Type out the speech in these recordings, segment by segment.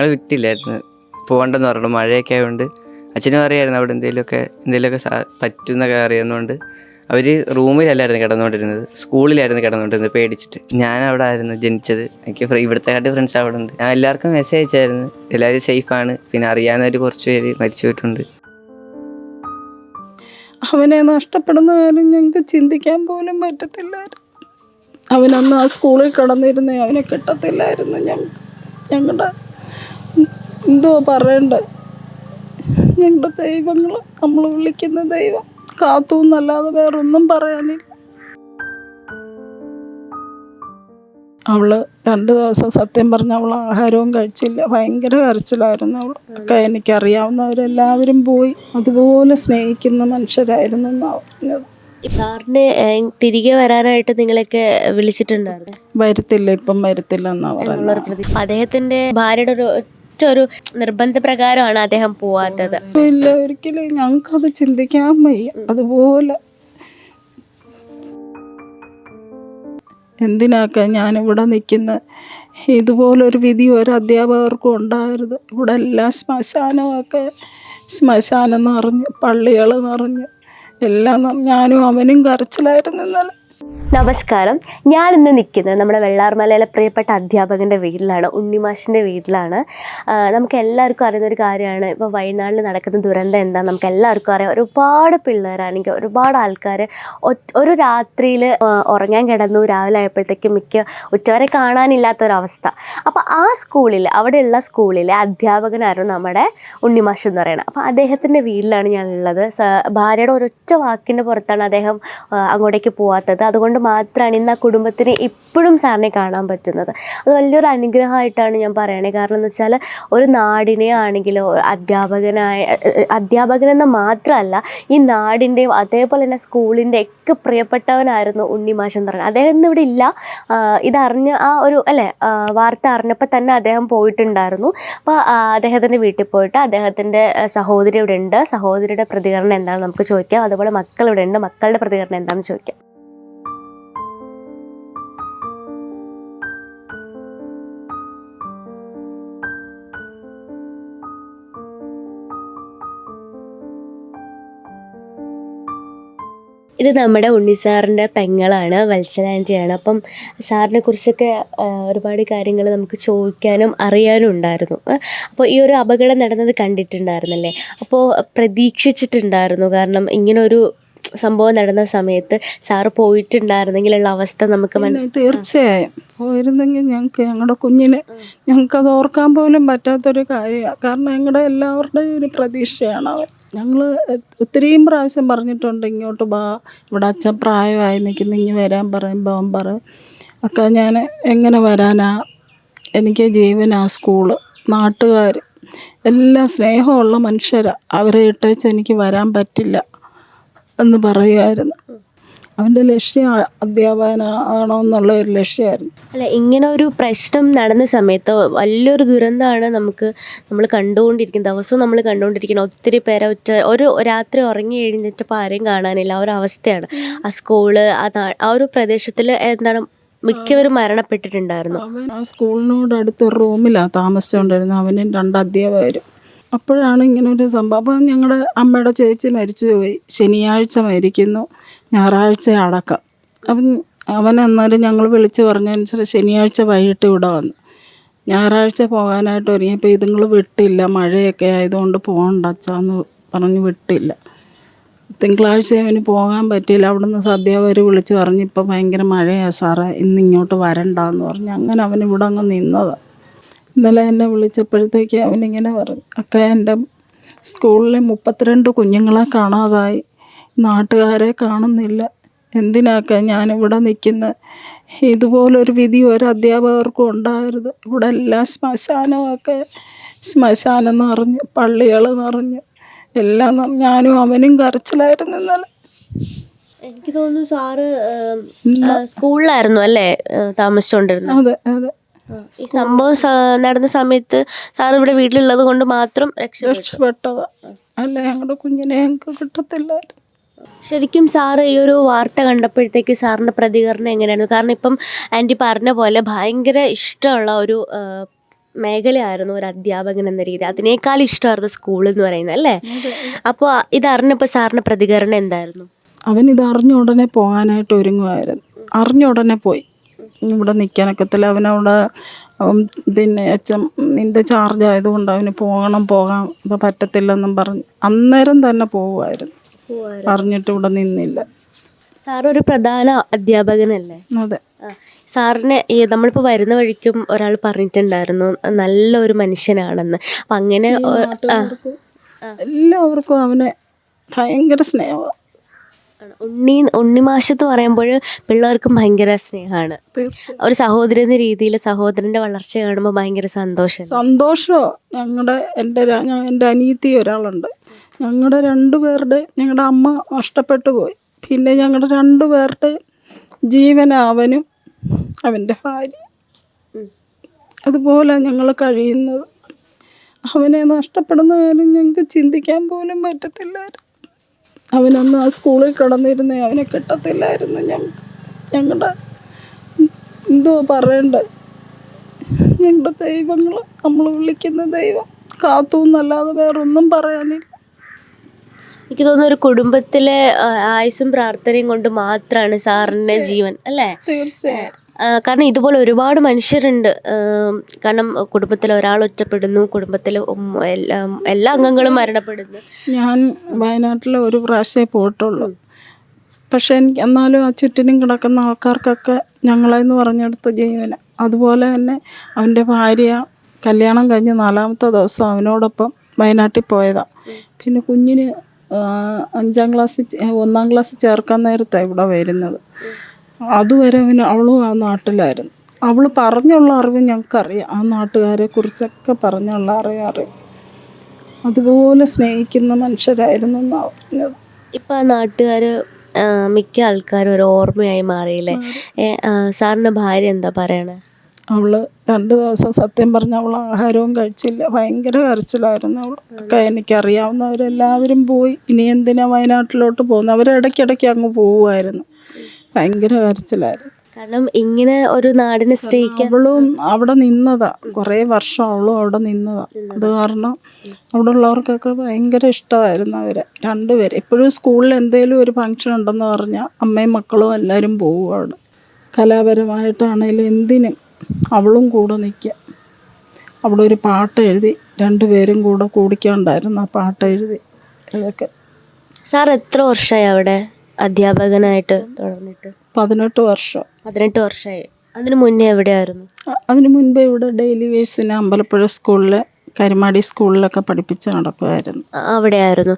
ഞങ്ങൾ വിട്ടില്ലായിരുന്നു, പോകണ്ടെന്ന് പറഞ്ഞു. മഴയൊക്കെ ആയതുകൊണ്ട് അച്ഛനും അറിയായിരുന്നു അവിടെ എന്തെങ്കിലുമൊക്കെ പറ്റുന്നൊക്കെ അറിയുന്നതുകൊണ്ട് അവർ റൂമിലല്ലായിരുന്നു കിടന്നുകൊണ്ടിരുന്നത്, സ്കൂളിലായിരുന്നു കിടന്നുകൊണ്ടിരുന്നത് പേടിച്ചിട്ട്. ഞാൻ അവിടെ ആയിരുന്നു ജനിച്ചത്. എനിക്ക് ഇവിടുത്തെ ഫ്രണ്ട്സ് അവിടെ ഉണ്ട്. ഞാൻ എല്ലാവർക്കും മെസ്സേജ് അയച്ചായിരുന്നു, എല്ലാവരും സേഫാണ്. പിന്നെ അറിയാവുന്നവർ കുറച്ച് പേര് മരിച്ചു പോയിട്ടുണ്ട്. അവനെ നഷ്ടപ്പെടുന്ന കാര്യം ഞങ്ങൾക്ക് ചിന്തിക്കാൻ പോലും പറ്റത്തില്ലായിരുന്നു. അവനന്ന് ആ സ്കൂളിൽ കിടന്നിരുന്നേ അവനെ കിട്ടത്തില്ലായിരുന്നു. ഞങ്ങളുടെ എന്തോ പറയണ്ട, ഞങ്ങളുടെ ദൈവങ്ങൾ, നമ്മൾ വിളിക്കുന്ന ദൈവം കാത്തു എന്നല്ലാതെ വേറൊന്നും പറയാനില്ല. അവള് 2 ദിവസം സത്യം പറഞ്ഞ അവൾ ആഹാരവും കഴിച്ചില്ല. ഭയങ്കര കരച്ചിലായിരുന്നു അവൾ. ഒക്കെ എനിക്കറിയാവുന്നവരെല്ലാവരും പോയി. അതുപോലെ സ്നേഹിക്കുന്ന മനുഷ്യരായിരുന്നു എന്നാണ് പറഞ്ഞത്. സാറിന് തിരികെ വരാനായിട്ട് നിങ്ങളൊക്കെ വിളിച്ചിട്ടുണ്ടായിരുന്നു? വരത്തില്ല, ഇപ്പം വരത്തില്ല എന്നാ പറയുന്നത്. അദ്ദേഹത്തിന്റെ ഭാര്യയുടെ ഒരു നിർബന്ധപ്രകാരമാണ് അദ്ദേഹം പോവാത്തത്. ഇല്ല, ഒരിക്കലും ഞങ്ങൾക്കത് ചിന്തിക്കാൻ വയ്യ. അതുപോലെ എന്തിനാക്കാൻ ഞാനിവിടെ നിൽക്കുന്നത്? ഇതുപോലൊരു വിധി ഒരു അധ്യാപകർക്കും ഉണ്ടാകരുത്. ഇവിടെ എല്ലാം ശ്മശാനം നിറഞ്ഞ്, പള്ളികൾ നിറഞ്ഞ്, എല്ലാം ഞാനും അവനും കരച്ചിലായിരുന്നു ഇന്നലെ. നമസ്കാരം. ഞാനിന്ന് നിൽക്കുന്നത് നമ്മുടെ വെള്ളാർമലയിലെ പ്രിയപ്പെട്ട അധ്യാപകൻ്റെ വീട്ടിലാണ്, ഉണ്ണിമാഷിൻ്റെ വീട്ടിലാണ്. നമുക്ക് എല്ലാവർക്കും അറിയുന്നൊരു കാര്യമാണ്, ഇപ്പോൾ വയനാട്ടിൽ നടക്കുന്ന ദുരന്തം എന്താ നമുക്ക് എല്ലാവർക്കും അറിയാം. ഒരുപാട് പിള്ളേരാണെങ്കിൽ ഒരുപാട് ആൾക്കാർ ഒരു രാത്രിയിൽ ഉറങ്ങാൻ കിടന്നു, രാവിലെ ആയപ്പോഴത്തേക്കും ഉറ്റവരെ കാണാനില്ലാത്തൊരവസ്ഥ. അപ്പോൾ ആ സ്കൂളിൽ, അവിടെയുള്ള സ്കൂളിലെ അധ്യാപകനായിരുന്നു നമ്മുടെ ഉണ്ണിമാഷ് എന്ന് പറയുന്നത്. അപ്പോൾ അദ്ദേഹത്തിൻ്റെ വീട്ടിലാണ് ഞാനുള്ളത്. ഭാര്യയുടെ ഒരൊറ്റ വാക്കിൻ്റെ പുറത്താണ് അദ്ദേഹം അങ്ങോട്ടേക്ക് പോവാത്തത്. അതുകൊണ്ട് മാത്രമാണ് ഇന്ന് ആ കുടുംബത്തിന് ഇപ്പോഴും സാറിനെ കാണാൻ പറ്റുന്നത്. അത് വലിയൊരു അനുഗ്രഹമായിട്ടാണ് ഞാൻ പറയണേ. കാരണം എന്ന് വെച്ചാൽ ഒരു നാടിനെ ആണെങ്കിലോ അധ്യാപകനെന്ന് മാത്രമല്ല, ഈ നാടിൻ്റെയും അതേപോലെ തന്നെ സ്കൂളിൻ്റെ ഒക്കെ പ്രിയപ്പെട്ടവനായിരുന്നു ഉണ്ണിമാഷ് എന്ന് പറയുന്നത്. അദ്ദേഹം ഇന്ന് ഇവിടെ ഇല്ല. ഇതറിഞ്ഞ് വാർത്ത അറിഞ്ഞപ്പോൾ തന്നെ അദ്ദേഹം പോയിട്ടുണ്ടായിരുന്നു. അപ്പോൾ അദ്ദേഹത്തിൻ്റെ വീട്ടിൽ പോയിട്ട് അദ്ദേഹത്തിൻ്റെ സഹോദരി ഇവിടെ ഉണ്ട്. സഹോദരിയുടെ പ്രതികരണം എന്താണെന്ന് നമുക്ക് ചോദിക്കാം. അതുപോലെ മക്കൾ ഇവിടെ ഉണ്ട്, മക്കളുടെ പ്രതികരണം എന്താണെന്ന് ചോദിക്കാം. ഇത് നമ്മുടെ ഉണ്ണി സാറിൻ്റെ പെങ്ങളാണ്, വത്സലാൻ്റിയാണ്. അപ്പം സാറിനെ കുറിച്ചൊക്കെ ഒരുപാട് കാര്യങ്ങൾ നമുക്ക് ചോദിക്കാനും അറിയാനും ഉണ്ടായിരുന്നു. അപ്പോൾ ഈ ഒരു അപകടം നടന്നത് കണ്ടിട്ടുണ്ടായിരുന്നല്ലേ? അപ്പോൾ പ്രതീക്ഷിച്ചിട്ടുണ്ടായിരുന്നു? കാരണം ഇങ്ങനൊരു സംഭവം നടന്ന സമയത്ത് സാറ് പോയിട്ടുണ്ടായിരുന്നെങ്കിലുള്ള അവസ്ഥ നമുക്ക് തീർച്ചയായും പോയിരുന്നെങ്കിൽ ഞങ്ങളുടെ കുഞ്ഞിനെ ഞങ്ങൾക്കത് ഓർക്കാൻ പോലും പറ്റാത്തൊരു കാര്യമാണ്. കാരണം ഞങ്ങളുടെ എല്ലാവരുടെയും ഒരു പ്രതീക്ഷയാണ് അവൻ. ഞങ്ങൾ ഒത്തിരിയും പ്രാവശ്യം പറഞ്ഞിട്ടുണ്ട്, ഇങ്ങോട്ട് ബാ, ഇവിടെ അച്ഛൻ പ്രായമായി നിൽക്കുന്നു, ഇങ്ങ് വരാൻ പറയുമ്പോൾ അവൻ പറയും ഒക്കെ ഞാൻ എങ്ങനെ വരാനാ, എനിക്ക് ജീവനാ സ്കൂള്, നാട്ടുകാർ എല്ലാം സ്നേഹമുള്ള മനുഷ്യരാണ്, അവരെ ഇട്ടേച്ച് എനിക്ക് വരാൻ പറ്റില്ല എന്ന് പറയുമായിരുന്നു. അവൻ്റെ ലക്ഷ്യം അധ്യാപകനാണോ എന്നുള്ള ഒരു ലക്ഷ്യമായിരുന്നു. അല്ല, ഇങ്ങനെ ഒരു പ്രശ്നം നടന്ന സമയത്ത് വലിയൊരു ദുരന്തമാണ് നമ്മൾ കണ്ടുകൊണ്ടിരിക്കുന്നത്, ദിവസവും നമ്മൾ കണ്ടുകൊണ്ടിരിക്കുന്നത്. ഒത്തിരി പേരെ ഒരു രാത്രി ഉറങ്ങി എഴുന്നേറ്റപ്പോൾ ആരെയും കാണാനില്ല, ആ ഒരു അവസ്ഥയാണ്. ആ സ്കൂള്, ആ ഒരു പ്രദേശത്തിൽ എന്താണ് മിക്കവരും മരണപ്പെട്ടിട്ടുണ്ടായിരുന്നു. ആ സ്കൂളിനോട് അടുത്തൊരു റൂമിലാണ് താമസിച്ചുകൊണ്ടിരുന്നത്, അവനും 2 അധ്യാപകരും. അപ്പോഴാണ് ഇങ്ങനൊരു സംഭവം. അപ്പം ഞങ്ങളുടെ അമ്മയുടെ ചേച്ചി മരിച്ചു പോയി, ശനിയാഴ്ച മരിക്കുന്നു, ഞായറാഴ്ച അടക്കം. അവൻ അന്നേരം ഞങ്ങൾ വിളിച്ച് പറഞ്ഞതനുസരിച്ച് ശനിയാഴ്ച വൈകിട്ട് ഇവിടെ വന്നു. ഞായറാഴ്ച പോകാനായിട്ട് ഒരുങ്ങിയപ്പോൾ ഇതുങ്ങൾ വിട്ടില്ല, മഴയൊക്കെ ആയതുകൊണ്ട് പോകണ്ട അച്ഛാന്ന് പറഞ്ഞ് വിട്ടില്ല. തിങ്കളാഴ്ച അവന് പോകാൻ പറ്റിയില്ല. അവിടുന്ന് അധ്യാപകർ വിളിച്ച് പറഞ്ഞ് ഇപ്പം ഭയങ്കര മഴയാണ് സാറേ, ഇന്ന് ഇങ്ങോട്ട് വരണ്ടാന്ന് പറഞ്ഞ്. അങ്ങനെ അവൻ ഇവിടെ അങ്ങ് നിന്നതാണ്. ഇന്നലെ എന്നെ വിളിച്ചപ്പോഴത്തേക്ക് അവനിങ്ങനെ പറഞ്ഞു, ഒക്കെ എൻ്റെ സ്കൂളിലെ 32 കുഞ്ഞുങ്ങളെ കാണാതായി, നാട്ടുകാരെ കാണുന്നില്ല, എന്തിനാക്കാൻ ഞാനിവിടെ നിൽക്കുന്നത്? ഇതുപോലൊരു വിധി ഒരു അധ്യാപകർക്കും ഉണ്ടാകരുത്. ഇവിടെ എല്ലാം ശ്മശാനം നിറഞ്ഞ്, പള്ളികൾ നിറഞ്ഞ്, എല്ലാം ഞാനും അവനും കരച്ചിലായിരുന്നു ഇന്നലെ. എനിക്ക് തോന്നുന്നു സാറ് സ്കൂളിലായിരുന്നു അല്ലേ താമസിച്ചുകൊണ്ടിരുന്നത്? അതെ അതെ. ഈ സംഭവം നടന്ന സമയത്ത് സാർ ഇവിടെ വീട്ടിലുള്ളത് കൊണ്ട് മാത്രം രക്ഷപ്പെട്ടതാ, അല്ല ഞങ്ങളുടെ കുഞ്ഞിനെ ഞങ്ങൾക്ക് കിട്ടത്തില്ലായിരുന്നു. ശരിക്കും സാറ് ഈ ഒരു വാർത്ത കണ്ടപ്പോഴത്തേക്ക് സാറിൻ്റെ പ്രതികരണം എങ്ങനെയായിരുന്നു? കാരണം ഇപ്പം ആൻറ്റി പറഞ്ഞ പോലെ ഭയങ്കര ഇഷ്ടമുള്ള ഒരു മേഖലയായിരുന്നു ഒരു അധ്യാപകൻ എന്ന രീതി, അതിനേക്കാൾ ഇഷ്ടമായിരുന്നു സ്കൂൾ എന്ന് പറയുന്നത് അല്ലേ? അപ്പോൾ ഇതറിഞ്ഞപ്പോൾ സാറിൻ്റെ പ്രതികരണം എന്തായിരുന്നു? അവൻ ഇത് അറിഞ്ഞ ഉടനെ പോകാനായിട്ട് ഒരുങ്ങുമായിരുന്നു. അറിഞ്ഞ ഉടനെ പോയി. ഇവിടെ നിൽക്കാനൊക്കത്തില്ല, അവനവിടെ പിന്നെ അച്ഛൻ നിൻ്റെ ചാർജ് ആയതുകൊണ്ട് അവന് പോകാം, ഇത് പറ്റത്തില്ലെന്നും പറഞ്ഞ് അന്നേരം തന്നെ പോകുമായിരുന്നു. അറിഞ്ഞിട്ട് ഇവിടെ നിന്നില്ല. സാറൊരു പ്രധാന അധ്യാപകനല്ലേ? അതെ. സാറിന് നമ്മളിപ്പോൾ വരുന്ന വഴിക്കും ഒരാൾ പറഞ്ഞിട്ടുണ്ടായിരുന്നു നല്ലൊരു മനുഷ്യനാണെന്ന്. അപ്പം അങ്ങനെ എല്ലാവർക്കും അവനെ ഭയങ്കര സ്നേഹമാണ്. ഉണ്ണിമാഷ് എന്ന് പറയുമ്പോൾ പിള്ളേർക്കും ഭയങ്കര സ്നേഹമാണ്. ഒരു സഹോദരി എന്ന രീതിയിൽ സഹോദരൻ്റെ വളർച്ച കാണുമ്പോൾ ഭയങ്കര സന്തോഷമോ. എൻ്റെ അനിയത്തി ഒരാളുണ്ട്. ഞങ്ങളുടെ ഞങ്ങളുടെ അമ്മ നഷ്ടപ്പെട്ടു പോയി. പിന്നെ ഞങ്ങളുടെ 2 പേരുടെ ജീവന അവനും അവൻ്റെ ഭാര്യ. അതുപോലെ ഞങ്ങൾ കഴിയുന്നത്. അവനെ നഷ്ടപ്പെടുന്ന കാര്യം ഞങ്ങൾക്ക് ചിന്തിക്കാൻ പോലും പറ്റത്തില്ലായിരുന്നു. അവനന്ന് ആ സ്കൂളിൽ കിടന്നിരുന്നേ അവനെ കിട്ടത്തില്ലായിരുന്നു. ഞങ്ങളുടെ എന്തോ പറയണ്ടേ, ഞങ്ങളുടെ ദൈവങ്ങൾ, നമ്മൾ വിളിക്കുന്ന ദൈവം കാത്തു എന്നല്ലാതെ വേറൊന്നും പറയാനില്ല. എനിക്ക് തോന്നുന്നു ഒരു കുടുംബത്തിലെ ആയുസ്സും പ്രാർത്ഥനയും കൊണ്ട് മാത്രമാണ് സാറിൻ്റെ ജീവൻ അല്ലേ? തീർച്ചയായും. കാരണം ഇതുപോലെ ഒരുപാട് മനുഷ്യരുണ്ട്. കാരണം കുടുംബത്തിൽ ഒരാൾ ഒറ്റപ്പെടുന്നു, കുടുംബത്തിൽ എല്ലാ അംഗങ്ങളും മരണപ്പെടുന്നു. ഞാൻ വയനാട്ടിൽ ഒരു പ്രാവശ്യമേ പോയിട്ടുള്ളൂ. പക്ഷേ എന്നാലും ആ ചുറ്റിനും കിടക്കുന്ന ആൾക്കാർക്കൊക്കെ ഞങ്ങളെന്ന് പറഞ്ഞെടുത്ത ജീവന. അതുപോലെ തന്നെ അവൻ്റെ ഭാര്യ കല്യാണം കഴിഞ്ഞ് 4ാമത്തെ ദിവസം അവനോടൊപ്പം വയനാട്ടിൽ പോയതാണ്. പിന്നെ കുഞ്ഞിന് 1ാം ക്ലാസ്സിൽ ചേർക്കാൻ നേരത്താണ് ഇവിടെ വരുന്നത്. അതുവരെ അവളും ആ നാട്ടിലായിരുന്നു. അവൾ പറഞ്ഞുള്ള അറിവ് ഞങ്ങൾക്കറിയാം. ആ നാട്ടുകാരെ കുറിച്ചൊക്കെ പറഞ്ഞുള്ള അറിയാം. അതുപോലെ സ്നേഹിക്കുന്ന മനുഷ്യരായിരുന്നു എന്നാണ് പറഞ്ഞത്. ഇപ്പം ആ നാട്ടുകാർ മിക്ക ആൾക്കാരും ഒരു ഓർമ്മയായി മാറിയില്ലേ? സാറിൻ്റെ ഭാര്യ എന്താ പറയണേ? അവൾ 2 ദിവസം സത്യം പറഞ്ഞ അവൾ ആഹാരവും കഴിച്ചില്ല. ഭയങ്കര കരച്ചിലായിരുന്നു അവൾ. ഒക്കെ എനിക്കറിയാവുന്നവരെല്ലാവരും പോയി. ഇനി എന്തിനാ വയനാട്ടിലോട്ട് പോകുന്നത്? അവരിടയ്ക്കിടയ്ക്ക് അങ്ങ് പോവുമായിരുന്നു. ഭയങ്കര കരച്ചിലായിരുന്നു. കാരണം ഇങ്ങനെ ഒരു നാടിനെ സ്നേഹിക്കാൻ അവളും അവിടെ നിന്നതാ. കുറേ വർഷം അവളും അവിടെ നിന്നതാ. അത് കാരണം അവിടെ ഉള്ളവർക്കൊക്കെ ഭയങ്കര ഇഷ്ടമായിരുന്നു അവരെ 2 പേര്. എപ്പോഴും സ്കൂളിൽ എന്തെങ്കിലും ഒരു ഫംഗ്ഷൻ ഉണ്ടെന്ന് പറഞ്ഞാൽ അമ്മയും മക്കളും എല്ലാവരും പോകും അവിടെ. കലാപരമായിട്ടാണേലും എന്തിനും അവളും കൂടെ നിൽക്കുക. അവിടെ ഒരു പാട്ട് എഴുതി 2 പേരും കൂടെ കൂടിക്കൊണ്ടായിരുന്നു ആ പാട്ട് എഴുതി. ഇതൊക്കെ. സാർ എത്ര വർഷമായി അവിടെ അധ്യാപകനായിട്ട് തുടർന്നിട്ട്? 18 വർഷം. 18 വർഷമായി. അതിന് മുന്നേ എവിടെയായിരുന്നു? അതിന് മുൻപേ ഇവിടെ ഡെയിലി വേസിന് അമ്പലപ്പുഴ സ്കൂളിൽ, കരുമാടി സ്കൂളിലൊക്കെ പഠിപ്പിച്ച് നടക്കുമായിരുന്നു. അവിടെയായിരുന്നു.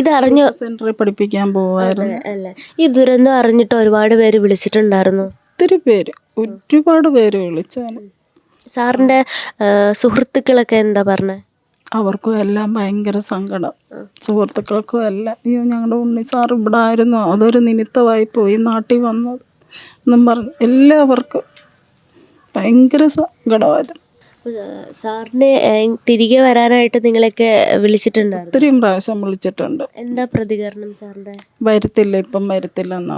ഇതറിഞ്ഞു സെൻറ്ററിൽ പഠിപ്പിക്കാൻ പോകുമായിരുന്നു. അല്ലേ? ഈ ദുരന്തം അറിഞ്ഞിട്ട് ഒരുപാട് പേര് വിളിച്ചിട്ടുണ്ടായിരുന്നു. ഒത്തിരി പേര്, ഒരുപാട് പേര് വിളിച്ചാണ്. സാറിൻ്റെ സുഹൃത്തുക്കളൊക്കെ എന്താ പറഞ്ഞത്? അവർക്കും എല്ലാം ഭയങ്കര സങ്കടം. സുഹൃത്തുക്കൾക്കും എല്ലാം അയ്യോ ഞങ്ങളുടെ ഉണ്ണി സാർ ഇവിടെ ആയിരുന്നു, അതൊരു നിമിത്തമായി പോയി നാട്ടിൽ വന്നത് എന്നും പറഞ്ഞു. എല്ലാവർക്കും ഭയങ്കര സങ്കടമായിരുന്നു. സാറിനെ തിരികെ വരാനായിട്ട് നിങ്ങളൊക്കെ വിളിച്ചിട്ടുണ്ടായിരുന്നു? ഒത്തിരിയും പ്രാവശ്യം വിളിച്ചിട്ടുണ്ട്. എന്താ പ്രതികരണം സാറിൻ്റെ? ഇപ്പം വരത്തില്ല എന്നാ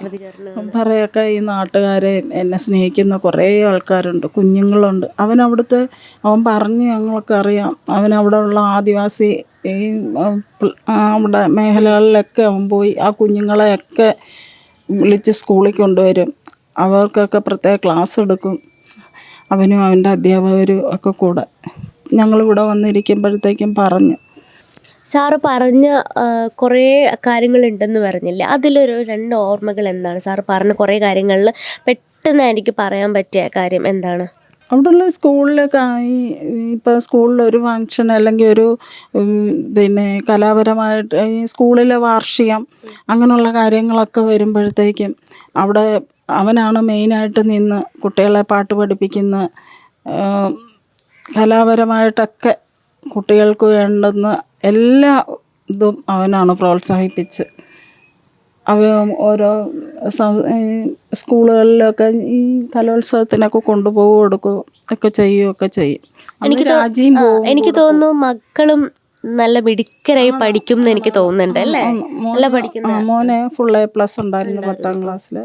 പ്രതികരണം പറയൊക്കെ. ഈ നാട്ടുകാരെ എന്നെ സ്നേഹിക്കുന്ന കുറേ ആൾക്കാരുണ്ട്, കുഞ്ഞുങ്ങളുണ്ട്. അവൻ പറഞ്ഞ് ഞങ്ങളൊക്കെ അറിയാം. അവനവിടെ ഉള്ള ആദിവാസി ഈ അവിടെ മേഖലകളിലൊക്കെ അവൻ പോയി ആ കുഞ്ഞുങ്ങളെയൊക്കെ വിളിച്ച് സ്കൂളിൽ കൊണ്ടുവരും. അവർക്കൊക്കെ പ്രത്യേക ക്ലാസ് എടുക്കും. അവനും അവൻ്റെ അധ്യാപകരും ഒക്കെ കൂടെ ഞങ്ങളിവിടെ വന്നിരിക്കുമ്പോഴത്തേക്കും പറഞ്ഞു. സാറ് പറഞ്ഞ കുറേ കാര്യങ്ങളുണ്ടെന്ന് പറഞ്ഞില്ലേ? അതിലൊരു 2 ഓർമ്മകൾ എന്താണ്? സാറ് പറഞ്ഞ കുറേ കാര്യങ്ങളിൽ പെട്ടെന്ന് എനിക്ക് പറയാൻ പറ്റിയ കാര്യം എന്താണ്? അവിടെയുള്ള സ്കൂളിലൊക്കെ ഇപ്പോൾ സ്കൂളിലൊരു ഫങ്ഷൻ അല്ലെങ്കിൽ ഒരു പിന്നെ കലാപരമായിട്ട് ഈ സ്കൂളിലെ വാർഷികം അങ്ങനെയുള്ള കാര്യങ്ങളൊക്കെ വരുമ്പോഴത്തേക്കും അവിടെ അവനാണ് മെയിനായിട്ട് നിന്ന് കുട്ടികളെ പാട്ട് പഠിപ്പിക്കുന്ന, കലാപരമായിട്ടൊക്കെ കുട്ടികൾക്ക് വേണ്ടുന്ന എല്ലാ ഇതും അവനാണ് പ്രോത്സാഹിപ്പിച്ച് ഓരോ സ്കൂളുകളിലൊക്കെ ഈ കലോത്സവത്തിനൊക്കെ കൊണ്ടുപോകും, കൊടുക്കും ഒക്കെ ചെയ്യുകയൊക്കെ ചെയ്യും. എനിക്ക് തോന്നുന്നു മക്കളും നല്ല മിടുക്കരായി പഠിക്കും എന്ന് എനിക്ക് തോന്നുന്നുണ്ട് അല്ലേ? നല്ല പഠിക്കുന്ന മോനെ ഫുൾ A+ ഉണ്ടായിരുന്നു 10ാം ക്ലാസ്സിൽ.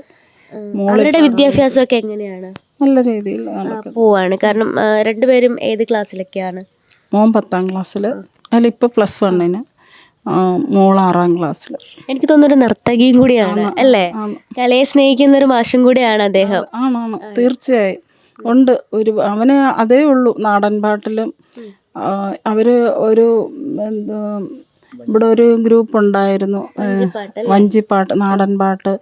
അവരുടെ വിദ്യാഭ്യാസമൊക്കെ എങ്ങനെയാണ്? നല്ല രീതിയിൽ നടക്കും. പോവാണ്. കാരണം രണ്ടുപേരും ഏത് ക്ലാസ്സിലൊക്കെയാണ്? മോൻ 10ാം ക്ലാസ്സിൽ, അല്ല ഇപ്പോൾ +1, മോൾ 6ാം ക്ലാസ്സിൽ. എനിക്ക് തോന്നുന്നു ഒരു നർത്തകിയും കൂടിയാണ് അല്ലേ? കലയെ സ്നേഹിക്കുന്ന ഒരു മാഷും കൂടിയാണ് അദ്ദേഹം. ആണാണ്, തീർച്ചയായും ഉണ്ട്. അവന് അതേ ഉള്ളൂ നാടൻ പാട്ടിലും. അവർ ഒരു ഇവിടെ ഒരു ഗ്രൂപ്പ് ഉണ്ടായിരുന്നു, വഞ്ചിപ്പാട്ട്, നാടൻ പാട്ട്,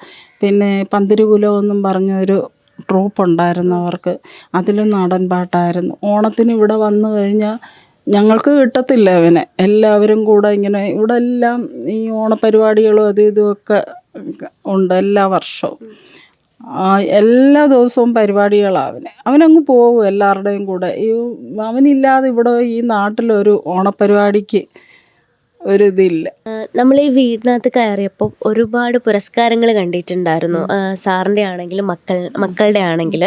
പിന്നെ പന്തിരുകുലം എന്നും പറഞ്ഞൊരു ട്രൂപ്പ് ഉണ്ടായിരുന്നു അവർക്ക്. അതിലും നാടൻ പാട്ടായിരുന്നു. ഓണത്തിന് ഇവിടെ വന്നു കഴിഞ്ഞാൽ ഞങ്ങൾക്ക് കിട്ടത്തില്ല അവനെ. എല്ലാവരും കൂടെ ഇങ്ങനെ ഇവിടെ എല്ലാം ഈ ഓണപരിപാടികളും അതും ഇതുമൊക്കെ ഉണ്ട് എല്ലാ വർഷവും. എല്ലാ ദിവസവും പരിപാടികളാണ്. അവനങ്ങ് പോകും എല്ലാവരുടെയും കൂടെ. അവനില്ലാതെ ഇവിടെ ഈ നാട്ടിലൊരു ഓണപരിപാടിക്ക് ഒരിതില്ല. നമ്മൾ ഈ വീടിനകത്ത് കയറിയപ്പോൾ ഒരുപാട് പുരസ്കാരങ്ങൾ കണ്ടിട്ടുണ്ടായിരുന്നു, സാറിൻ്റെ ആണെങ്കിലും മക്കളുടെ ആണെങ്കിൽ.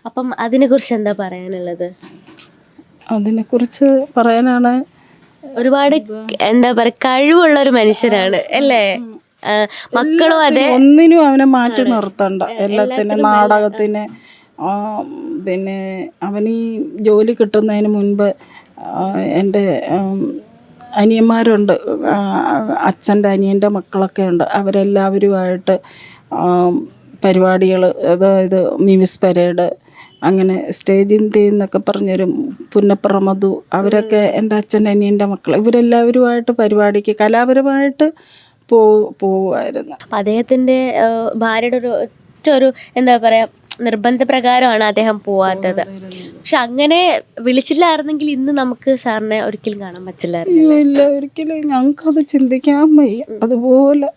അപ്പം അതിനെക്കുറിച്ച് എന്താ പറയാനുള്ളത്? അതിനെക്കുറിച്ച് പറയാനാണ്, ഒരുപാട് എന്താ പറയുക, കഴിവുള്ള ഒരു മനുഷ്യരാണ് അല്ലേ? മക്കളും അതെ, ഒന്നിനും അവനെ മാറ്റി നിർത്തണ്ട. എല്ലാത്തിനും, നാടകത്തിന്, പിന്നെ അവനീ ജോലി കിട്ടുന്നതിന് മുൻപ് എൻ്റെ അനിയന്മാരുണ്ട്, അച്ഛൻ്റെ അനിയൻ്റെ മക്കളൊക്കെ ഉണ്ട്. അവരെല്ലാവരുമായിട്ട് പരിപാടികൾ, അതായത് മിമിസ് പരേഡ്, അങ്ങനെ സ്റ്റേജ് ഇന്ത്യ എന്നൊക്കെ പറഞ്ഞൊരു പുന്നപ്ര മധു, അവരൊക്കെ എൻ്റെ അച്ഛൻ്റെ അനിയൻ്റെ മക്കൾ. ഇവരെല്ലാവരുമായിട്ട് പരിപാടിക്ക് കലാപരമായിട്ട് പോവുമായിരുന്നു. അദ്ദേഹത്തിൻ്റെ ഭാര്യയുടെ ഒരു എന്താ പറയുക, നിർബന്ധപ്രകാരമാണ് അദ്ദേഹം പോവാത്തത്. പക്ഷെ അങ്ങനെ വിളിച്ചില്ലായിരുന്നെങ്കിൽ ഇന്ന് നമുക്ക് സാറിനെ ഒരിക്കലും കാണാൻ പറ്റില്ലായിരുന്നു. ഇല്ല, ഒരിക്കലും ഞങ്ങൾക്കത് ചിന്തിക്കാൻ വയ്യ. അതുപോലെ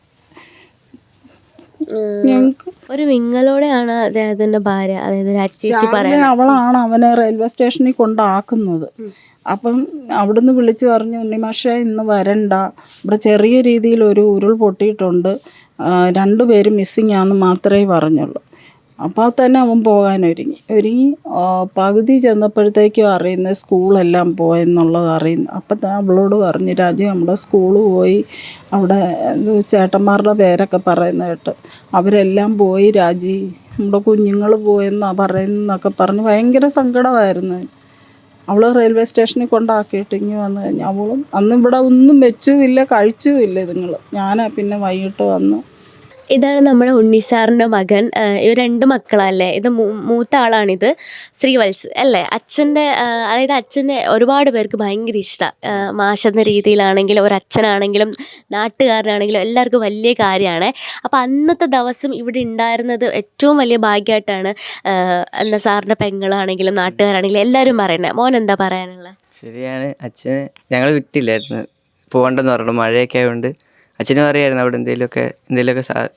ഞങ്ങൾക്ക് ഒരു വിങ്ങലോടെയാണ് അദ്ദേഹത്തിൻ്റെ ഭാര്യ, അതായത് ചേച്ചി പറയുന്നത്, അവളാണ് അവനെ റെയിൽവേ സ്റ്റേഷനിൽ കൊണ്ടാക്കുന്നത്. അപ്പം അവിടുന്ന് വിളിച്ച് പറഞ്ഞു, ഉണ്ണിമാഷേ ഇന്ന് വരണ്ട, ഇവിടെ ചെറിയ രീതിയിൽ ഒരു ഉരുൾ പൊട്ടിയിട്ടുണ്ട്, 2 പേര് മിസ്സിങ് ആണെന്ന് മാത്രമേ പറഞ്ഞുള്ളൂ. അപ്പോൾ തന്നെ അവൻ ഒരുങ്ങി പകുതി ചെന്നപ്പോഴത്തേക്കും അറിയുന്നത് സ്കൂളെല്ലാം പോയെന്നുള്ളത് അറിയുന്നു. അപ്പം തന്നെ അവളോട് പറഞ്ഞു, രാജി നമ്മുടെ സ്കൂള് പോയി, അവിടെ ചേട്ടന്മാരുടെ പേരൊക്കെ പറയുന്ന കേട്ട്, അവരെല്ലാം പോയി രാജി, നമ്മുടെ കുഞ്ഞുങ്ങൾ പോയെന്നാണ് പറയുന്നതെന്നൊക്കെ പറഞ്ഞ് ഭയങ്കര സങ്കടമായിരുന്നു. അവൾ റെയിൽവേ സ്റ്റേഷനിൽ കൊണ്ടാക്കിയിട്ട് ഇങ്ങ് വന്നു കഴിഞ്ഞാൽ അവളും അന്ന് ഇവിടെ ഒന്നും വെച്ചുമില്ല കഴിച്ചുമില്ല ഇതുങ്ങൾ. ഞാനാ പിന്നെ വൈകിട്ട് വന്നു. ഇതാണ് നമ്മുടെ ഉണ്ണി സാറിൻ്റെ മകൻ. ഇവർ 2 മക്കളല്ലേ? ഇത് മൂത്ത ആളാണിത്, ശ്രീവത്സ് അല്ലേ? അച്ഛൻ്റെ, അതായത് അച്ഛനെ ഒരുപാട് പേർക്ക് ഭയങ്കര ഇഷ്ടമാണ്. മാഷെന്ന രീതിയിലാണെങ്കിലും ഒരച്ഛനാണെങ്കിലും നാട്ടുകാരനാണെങ്കിലും എല്ലാവർക്കും വലിയ കാര്യമാണ്. അപ്പോൾ അന്നത്തെ ദിവസം ഇവിടെ ഉണ്ടായിരുന്നത് ഏറ്റവും വലിയ ഭാഗ്യമായിട്ടാണ് എന്താ സാറിൻ്റെ പെങ്ങളാണെങ്കിലും നാട്ടുകാരാണെങ്കിലും എല്ലാവരും പറയുന്നത്. മോൻ എന്താ പറയാനുള്ളത്? ശരിയാണ്, അച്ഛന് ഞങ്ങൾ വിട്ടില്ലായിരുന്നു, പോകണ്ടെന്ന് പറഞ്ഞു. മഴയൊക്കെ ആയതുകൊണ്ട് അച്ഛനും അറിയായിരുന്നു അവിടെ എന്തെങ്കിലുമൊക്കെ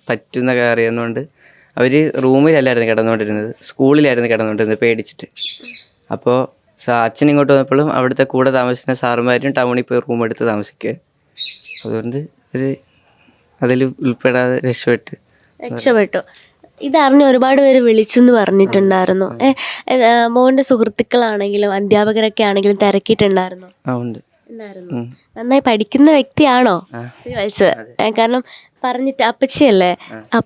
പറ്റുന്നൊക്കെ അറിയുന്നതുകൊണ്ട് അവർ റൂമിലല്ലായിരുന്നു കിടന്നുകൊണ്ടിരുന്നത്, സ്കൂളിലായിരുന്നു കിടന്നുകൊണ്ടിരുന്നത് പേടിച്ചിട്ട്. അപ്പോൾ അച്ഛൻ ഇങ്ങോട്ട് വന്നപ്പോഴും അവിടുത്തെ കൂടെ താമസിക്കുന്ന സാറുമാരും ടൗണിൽ പോയി റൂം എടുത്ത് താമസിക്കുക. അതുകൊണ്ട് അതിൽ ഉൾപ്പെടാതെ രക്ഷപ്പെട്ടു. ഇതറിഞ്ഞ് ഒരുപാട് പേര് വിളിച്ചെന്ന് പറഞ്ഞിട്ടുണ്ടായിരുന്നു. മോൻ്റെ സുഹൃത്തുക്കളാണെങ്കിലും അധ്യാപകരൊക്കെ ആണെങ്കിലും തിരക്കിയിട്ടുണ്ടായിരുന്നു. ഉണ്ട്. നന്നായി പഠിക്കുന്ന വ്യക്തിയാണോ ശ്രീവത്സ്? കാരണം പറഞ്ഞിട്ട് അപ്പച്ചിയല്ലേ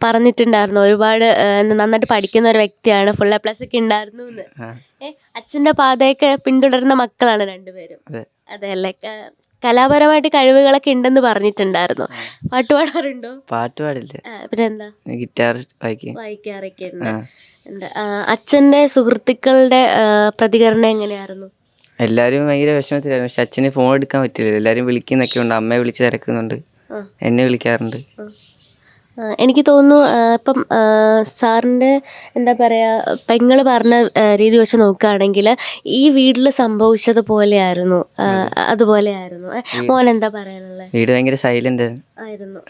പറഞ്ഞിട്ടുണ്ടായിരുന്നു, ഒരുപാട് നന്നായിട്ട് പഠിക്കുന്ന ഒരു വ്യക്തിയാണ്, ഫുൾ A+ ഒക്കെ ഉണ്ടായിരുന്നു എന്ന്. അച്ഛൻ്റെ പാതയൊക്കെ പിന്തുടരുന്ന മക്കളാണ് 2 പേരും. അതെ അല്ലേ? കലാപരമായിട്ട് കഴിവുകളൊക്കെ ഉണ്ടെന്ന് പറഞ്ഞിട്ടുണ്ടായിരുന്നു. പാട്ട് പാടാറുണ്ടോ? പാട്ട് പാടില്ല, പിന്നെ എന്താ, ഗിറ്റാർ വായിക്കാറൊക്കെ ഉണ്ട്. അച്ഛൻ്റെ സുഹൃത്തുക്കളുടെ പ്രതികരണം എങ്ങനെയായിരുന്നു? എല്ലാവരും ഭയങ്കര വിഷമത്തിലായിരുന്നു. പക്ഷെ അച്ഛന് ഫോൺ എടുക്കാൻ പറ്റില്ല, എല്ലാവരും വിളിക്കുന്നൊക്കെ ഉണ്ട്, അമ്മയെ വിളിച്ച് തിരക്കുന്നുണ്ട്, എന്നെ വിളിക്കാറുണ്ട്. എനിക്ക് തോന്നുന്നു ഇപ്പം സാറിൻ്റെ എന്താ പറയുക, പെങ്ങൾ പറഞ്ഞ രീതി വെച്ച് നോക്കുകയാണെങ്കിൽ ഈ വീട്ടിൽ സംഭവിച്ചതുപോലെയായിരുന്നു, അതുപോലെയായിരുന്നു. മോൻ എന്താ പറയാനുള്ളത്? വീട് ഭയങ്കര സൈലന്റ് ആയിരുന്നു,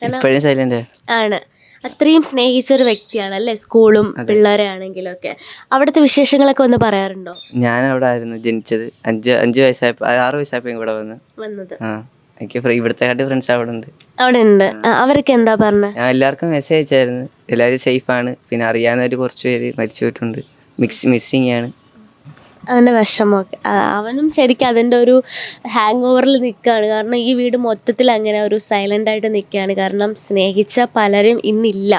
ഇപ്പോഴും സൈലന്റ് ആണ്. അത്രയും സ്നേഹിച്ചൊരു വ്യക്തിയാണ് അല്ലേ? സ്കൂളും പിള്ളേരെ ആണെങ്കിലും ഒക്കെ. അവിടുത്തെ വിശേഷങ്ങളൊക്കെ ഒന്ന് പറയാറുണ്ടോ? ഞാൻ അവിടെ ആയിരുന്നു ജനിച്ചത്. 5 വയസ്സായപ്പോൾ 6 വയസ്സായപ്പോൾ ഇവിടെ വന്നത്. എനിക്ക് ഇവിടുത്തെ ഫ്രണ്ട്സ് അവിടെ ഉണ്ട്. അവരൊക്കെ എന്താ പറഞ്ഞത്? ഞാൻ എല്ലാവർക്കും മെസ്സേജ് അയച്ചായിരുന്നു, എല്ലാവരും സേഫാണ്. പിന്നെ അറിയാവുന്നവർ കുറച്ച് പേര് മരിച്ചു പോയിട്ടുണ്ട്, മിസ്സിങ് ആണ്. അതിൻ്റെ വിഷമമൊക്കെ അവനും ശരിക്കും അതിൻ്റെ ഒരു ഹാങ് ഓവറിൽ നിൽക്കുകയാണ്. കാരണം ഈ വീട് മൊത്തത്തിൽ അങ്ങനെ ഒരു സൈലൻ്റായിട്ട് നിൽക്കുകയാണ്. കാരണം സ്നേഹിച്ച പലരും ഇന്നില്ല.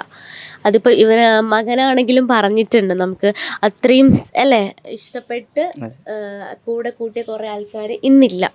അതിപ്പോൾ ഇവന് മകനാണെങ്കിലും പറഞ്ഞിട്ടുണ്ട്, നമുക്ക് അത്രയും അല്ലേ ഇഷ്ടപ്പെട്ട് കൂടെ കൂട്ടിയ കുറേ ആൾക്കാർ ഇന്നില്ല.